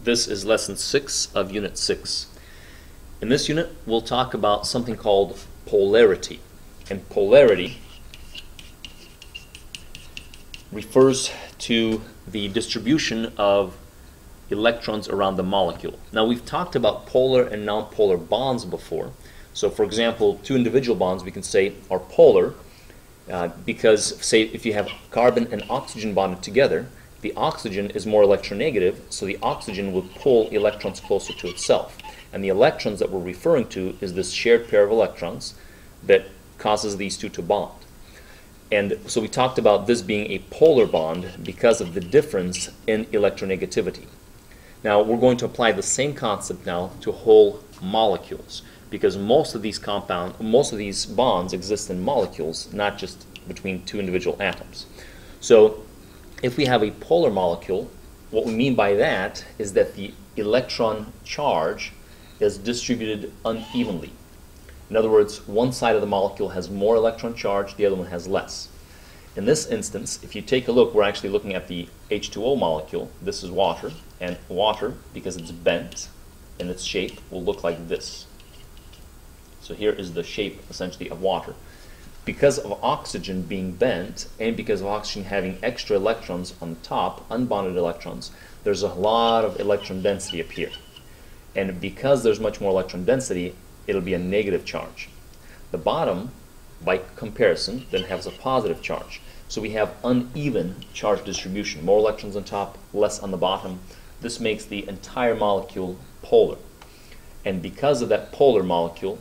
This is lesson 6 of unit 6. In this unit, we'll talk about something called polarity. And polarity refers to the distribution of electrons around the molecule. Now, we've talked about polar and nonpolar bonds before. So, for example, two individual bonds we can say are polar because, say, if you have carbon and oxygen bonded together, the oxygen is more electronegative, so the oxygen will pull electrons closer to itself. And the electrons that we're referring to is this shared pair of electrons that causes these two to bond. And so we talked about this being a polar bond because of the difference in electronegativity. Now we're going to apply the same concept now to whole molecules, because most of these bonds exist in molecules, not just between two individual atoms. So if we have a polar molecule, what we mean by that is that the electron charge is distributed unevenly. In other words, one side of the molecule has more electron charge, the other one has less. In this instance, if you take a look, we're actually looking at the H2O molecule. This is water, and water, because it's bent in its shape, will look like this. So here is the shape, essentially, of water. Because of oxygen being bent, and because of oxygen having extra electrons on the top, unbonded electrons, there's a lot of electron density up here. And because there's much more electron density, it'll be a negative charge. The bottom, by comparison, then has a positive charge. So we have uneven charge distribution. More electrons on top, less on the bottom. This makes the entire molecule polar. And because of that polar molecule,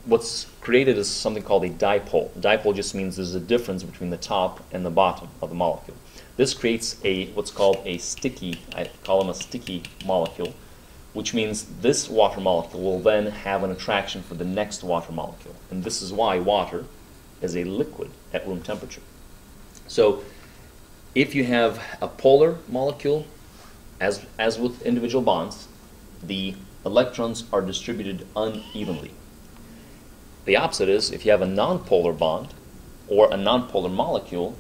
what's created is something called a dipole. Dipole just means there's a difference between the top and the bottom of the molecule. This creates what's called a sticky, I call them a sticky molecule, which means this water molecule will then have an attraction for the next water molecule. And this is why water is a liquid at room temperature. So if you have a polar molecule, as with individual bonds, the electrons are distributed unevenly. The opposite is, if you have a nonpolar bond or a nonpolar molecule,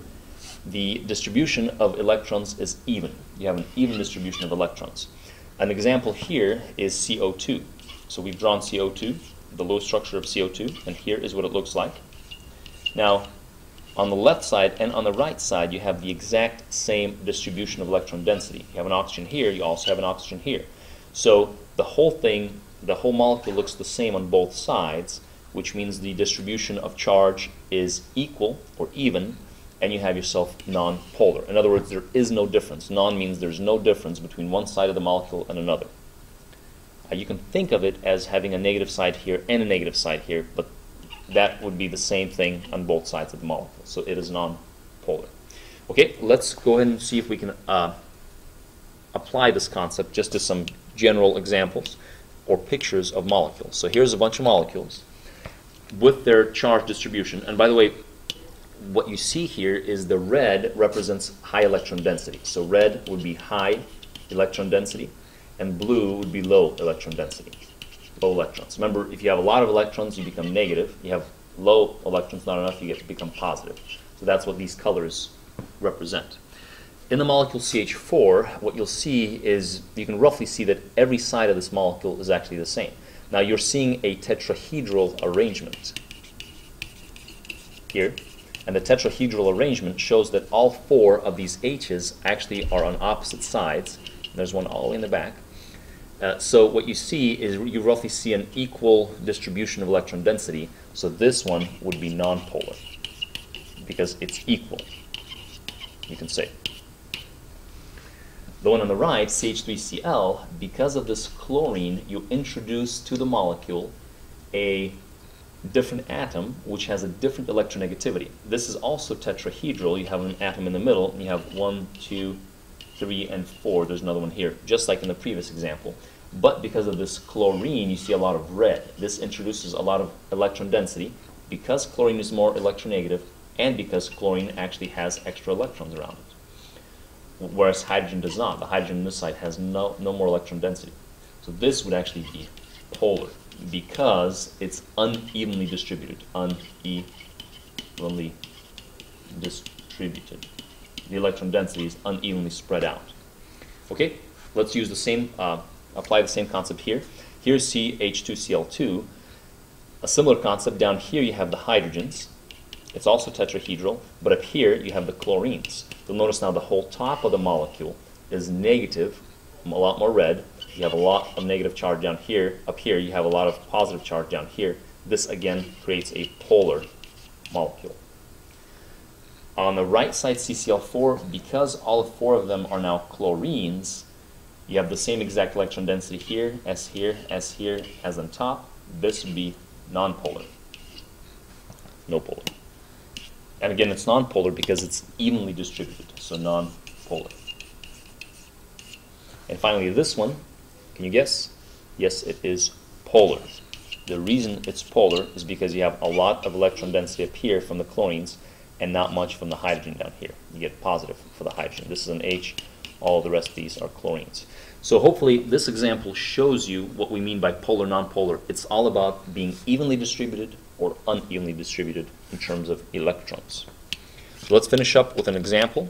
the distribution of electrons is even. You have an even distribution of electrons. An example here is CO2. So we've drawn CO2, the low structure of CO2, and here is what it looks like. Now, on the left side and on the right side, you have the exact same distribution of electron density. You have an oxygen here, you also have an oxygen here. So the whole thing, the whole molecule looks the same on both sides, which means the distribution of charge is equal or even, and you have yourself non-polar. In other words, there is no difference. Non means there's no difference between one side of the molecule and another. You can think of it as having a negative side here and a negative side here, but that would be the same thing on both sides of the molecule. So it is non-polar. Okay, let's go ahead and see if we can apply this concept just to some general examples or pictures of molecules. So here's a bunch of molecules with their charge distribution. And by the way, what you see here is the red represents high electron density. So red would be high electron density, and blue would be low electron density, low electrons. Remember, if you have a lot of electrons, you become negative. You have low electrons, not enough, you get to become positive. So that's what these colors represent. In the molecule CH4, what you'll see is, you can roughly see that every side of this molecule is actually the same. Now you're seeing a tetrahedral arrangement here, and the tetrahedral arrangement shows that all four of these H's actually are on opposite sides. There's one all the way in the back. So what you see is you roughly see an equal distribution of electron density. So this one would be nonpolar because it's equal, you can say. The one on the right, CH3Cl, because of this chlorine, you introduce to the molecule a different atom which has a different electronegativity. This is also tetrahedral. You have an atom in the middle, and you have 1, 2, 3, and 4. There's another one here, just like in the previous example. But because of this chlorine, you see a lot of red. This introduces a lot of electron density because chlorine is more electronegative and because chlorine actually has extra electrons around it. Whereas hydrogen does not. The hydrogen on this side has no more electron density. So this would actually be polar because it's unevenly distributed. Unevenly distributed. The electron density is unevenly spread out. Okay? Let's use the same, apply the same concept here. Here's CH2Cl2. A similar concept down here, you have the hydrogens. It's also tetrahedral, but up here you have the chlorines. You'll notice now the whole top of the molecule is negative, a lot more red. You have a lot of negative charge down here. Up here you have a lot of positive charge down here. This again creates a polar molecule. On the right side, CCl4, because all four of them are now chlorines, you have the same exact electron density here, as on top. This would be nonpolar. No polar. And again, it's nonpolar because it's evenly distributed, so nonpolar. And finally, this one, can you guess? Yes, it is polar. The reason it's polar is because you have a lot of electron density up here from the chlorines and not much from the hydrogen down here. You get positive for the hydrogen. This is an H. All the rest of these are chlorines. So hopefully this example shows you what we mean by polar, nonpolar. It's all about being evenly distributed or unevenly distributed in terms of electrons. So let's finish up with an example.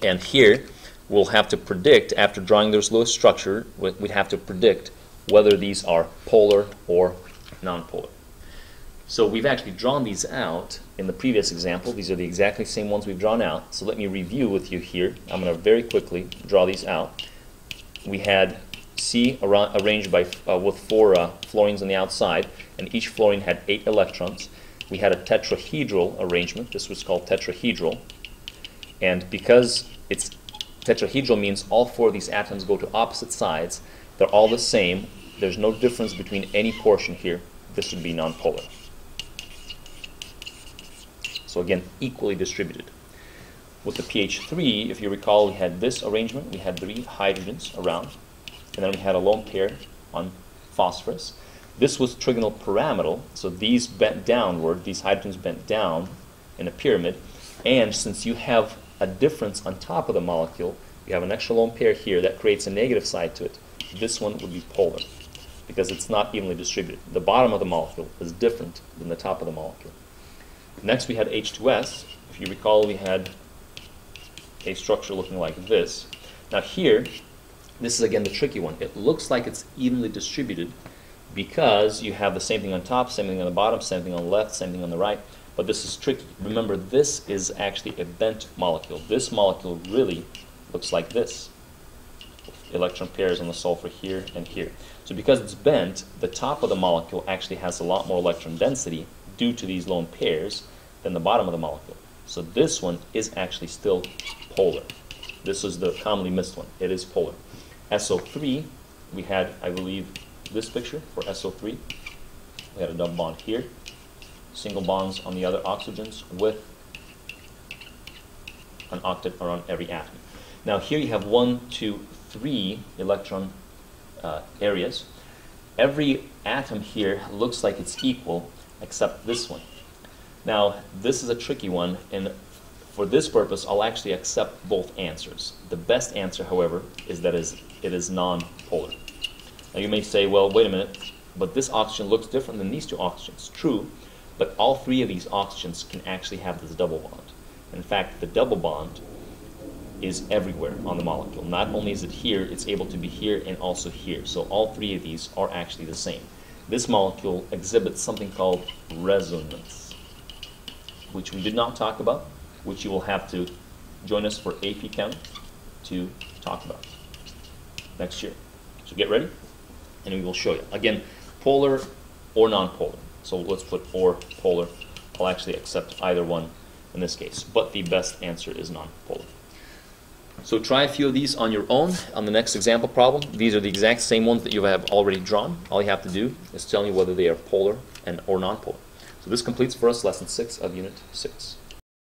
And here we'll have to predict, after drawing this Lewis structure, we'd have to predict whether these are polar or nonpolar. So we've actually drawn these out in the previous example. These are the exactly same ones we've drawn out. So let me review with you here. I'm going to very quickly draw these out. We had C arranged by, with 4 fluorines on the outside, and each fluorine had 8 electrons. We had a tetrahedral arrangement. This was called tetrahedral. And because it's tetrahedral means all 4 of these atoms go to opposite sides. They're all the same. There's no difference between any portion here. This would be nonpolar. So again, equally distributed. With the pH 3, if you recall, we had this arrangement. We had 3 hydrogens around, and then we had a lone pair on phosphorus. This was trigonal pyramidal, so these bent downward, these hydrogens bent down in a pyramid, and since you have a difference on top of the molecule, you have an extra lone pair here that creates a negative side to it. This one would be polar, because it's not evenly distributed. The bottom of the molecule is different than the top of the molecule. Next we had H2S. If you recall, we had a structure looking like this. Now here, this is again the tricky one. It looks like it's evenly distributed because you have the same thing on top, same thing on the bottom, same thing on the left, same thing on the right, but this is tricky. Remember, this is actually a bent molecule. This molecule really looks like this. Electron pairs on the sulfur here and here. So because it's bent, the top of the molecule actually has a lot more electron density due to these lone pairs than the bottom of the molecule. So this one is actually still polar. This is the commonly missed one. It is polar. SO3, we had, I believe, this picture for SO3. We had a double bond here, single bonds on the other oxygens with an octet around every atom. Now here you have 1, 2, 3 electron areas. Every atom here looks like it's equal except this one. Now this is a tricky one, and for this purpose I'll actually accept both answers. The best answer, however, is that it is non-polar. Now you may say, well, wait a minute, but this oxygen looks different than these 2 oxygens. True, but all 3 of these oxygens can actually have this double bond. In fact, the double bond is everywhere on the molecule. Not only is it here, it's able to be here and also here. So all 3 of these are actually the same. This molecule exhibits something called resonance, which we did not talk about, which you will have to join us for AP Chem to talk about next year. So get ready, and we will show you. Again, polar or non-polar. So let's put or polar. I'll actually accept either one in this case, but the best answer is non-polar. So try a few of these on your own on the next example problem. These are the exact same ones that you have already drawn. All you have to do is tell me whether they are polar or non-polar. So this completes for us lesson 6 of unit 6.